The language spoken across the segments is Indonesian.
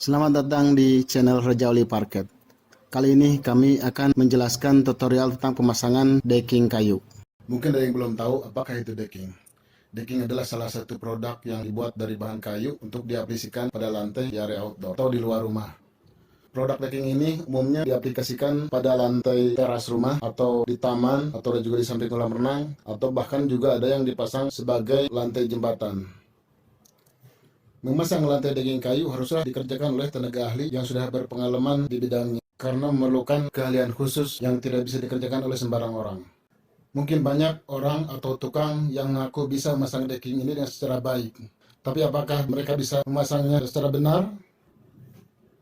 Selamat datang di channel Rajaoli Parket. Kali ini kami akan menjelaskan tutorial tentang pemasangan decking kayu. Mungkin ada yang belum tahu apakah itu decking. Decking adalah salah satu produk yang dibuat dari bahan kayu untuk diaplikasikan pada lantai di area outdoor atau di luar rumah. Produk decking ini umumnya diaplikasikan pada lantai teras rumah atau di taman atau juga di samping kolam renang atau bahkan juga ada yang dipasang sebagai lantai jembatan. Memasang lantai decking kayu haruslah dikerjakan oleh tenaga ahli yang sudah berpengalaman di bidangnya karena memerlukan keahlian khusus yang tidak bisa dikerjakan oleh sembarang orang. Mungkin banyak orang atau tukang yang mengaku bisa memasang decking ini dengan secara baik. Tapi apakah mereka bisa memasangnya secara benar?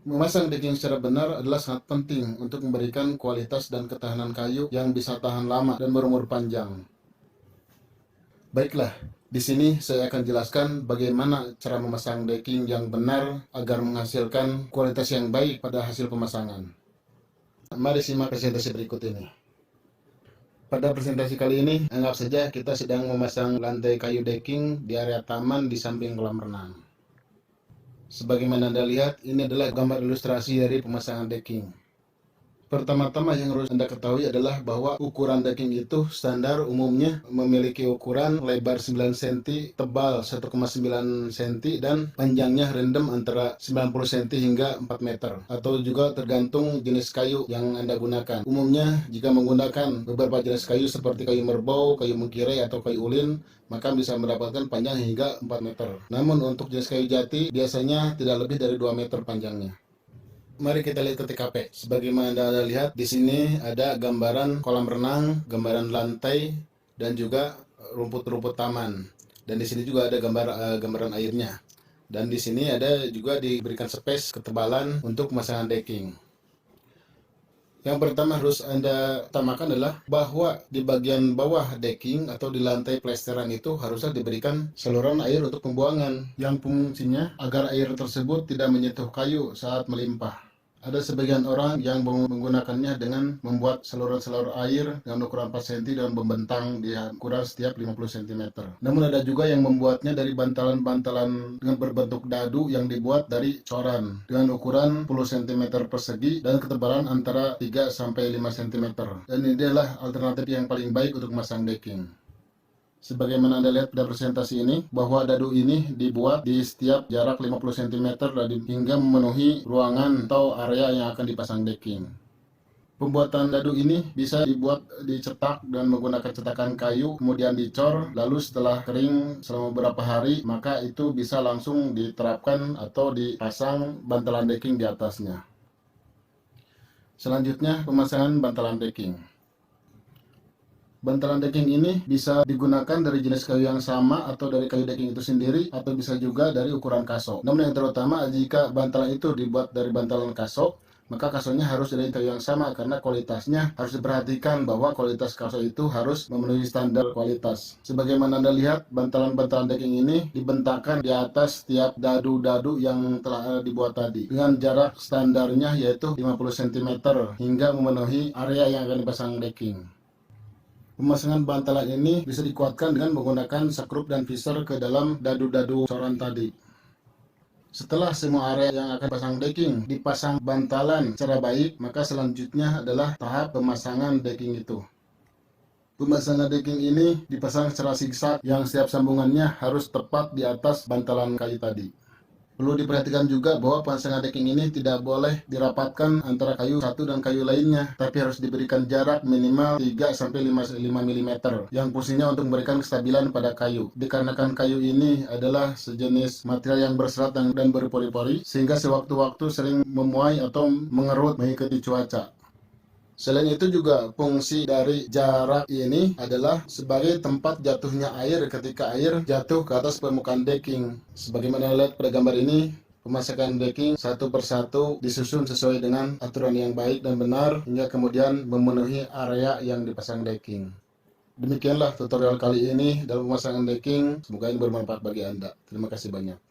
Memasang decking secara benar adalah sangat penting untuk memberikan kualitas dan ketahanan kayu yang bisa tahan lama dan berumur panjang. Baiklah, di sini saya akan jelaskan bagaimana cara memasang decking yang benar agar menghasilkan kualitas yang baik pada hasil pemasangan. Mari simak presentasi berikut ini. Pada presentasi kali ini, anggap saja kita sedang memasang lantai kayu decking di area taman di samping kolam renang. Sebagaimana Anda lihat, ini adalah gambar ilustrasi dari pemasangan decking. Pertama-tama yang harus Anda ketahui adalah bahwa ukuran decking itu standar umumnya memiliki ukuran lebar 9 cm, tebal 1,9 cm, dan panjangnya random antara 90 cm hingga 4 meter. Atau juga tergantung jenis kayu yang Anda gunakan. Umumnya, jika menggunakan beberapa jenis kayu seperti kayu merbau, kayu mengkirai, atau kayu ulin, maka bisa mendapatkan panjang hingga 4 meter. Namun untuk jenis kayu jati, biasanya tidak lebih dari 2 meter panjangnya. Mari kita lihat ke TKP. Sebagaimana Anda lihat, di sini ada gambaran kolam renang, gambaran lantai, dan juga rumput-rumput taman. Dan di sini juga ada gambaran airnya. Dan di sini ada juga diberikan space ketebalan untuk pemasangan decking. Yang pertama harus Anda utamakan adalah bahwa di bagian bawah decking atau di lantai plesteran itu harusnya diberikan saluran air untuk pembuangan yang fungsinya agar air tersebut tidak menyentuh kayu saat melimpah. Ada sebagian orang yang menggunakannya dengan membuat saluran-saluran air dengan ukuran 4 cm dan membentang di ukuran setiap 50 cm. Namun ada juga yang membuatnya dari bantalan-bantalan dengan berbentuk dadu yang dibuat dari coran dengan ukuran 10 cm persegi dan ketebalan antara 3-5 cm. Dan ini adalah alternatif yang paling baik untuk memasang decking. Sebagaimana Anda lihat pada presentasi ini, bahwa dadu ini dibuat di setiap jarak 50 cm hingga memenuhi ruangan atau area yang akan dipasang decking. Pembuatan dadu ini bisa dicetak dan menggunakan cetakan kayu, kemudian dicor, lalu setelah kering selama beberapa hari, maka itu bisa langsung diterapkan atau dipasang bantalan decking di atasnya. Selanjutnya, pemasangan bantalan decking. Bantalan decking ini bisa digunakan dari jenis kayu yang sama atau dari kayu decking itu sendiri atau bisa juga dari ukuran kasok. Namun yang terutama jika bantalan itu dibuat dari bantalan kasok, maka kasoknya harus dari kayu yang sama karena kualitasnya harus diperhatikan bahwa kualitas kasok itu harus memenuhi standar kualitas. Sebagaimana Anda lihat, bantalan-bantalan decking ini dibentangkan di atas setiap dadu-dadu yang telah dibuat tadi dengan jarak standarnya yaitu 50 cm hingga memenuhi area yang akan dipasang decking. Pemasangan bantalan ini bisa dikuatkan dengan menggunakan skrup dan visor ke dalam dadu-dadu coran tadi. Setelah semua area yang akan pasang decking dipasang bantalan secara baik, maka selanjutnya adalah tahap pemasangan decking itu. Pemasangan decking ini dipasang secara zigzag yang setiap sambungannya harus tepat di atas bantalan kayu tadi. Perlu diperhatikan juga bahwa pemasangan decking ini tidak boleh dirapatkan antara kayu satu dan kayu lainnya, tapi harus diberikan jarak minimal 3-5 mm yang fungsinya untuk memberikan kestabilan pada kayu. Dikarenakan kayu ini adalah sejenis material yang berserat dan berpori-pori, sehingga sewaktu-waktu sering memuai atau mengerut mengikuti cuaca. Selain itu juga fungsi dari jarak ini adalah sebagai tempat jatuhnya air ketika air jatuh ke atas permukaan decking. Sebagaimana lihat pada gambar ini, pemasangan decking satu persatu disusun sesuai dengan aturan yang baik dan benar hingga kemudian memenuhi area yang dipasang decking. Demikianlah tutorial kali ini dalam pemasangan decking. Semoga ini bermanfaat bagi Anda. Terima kasih banyak.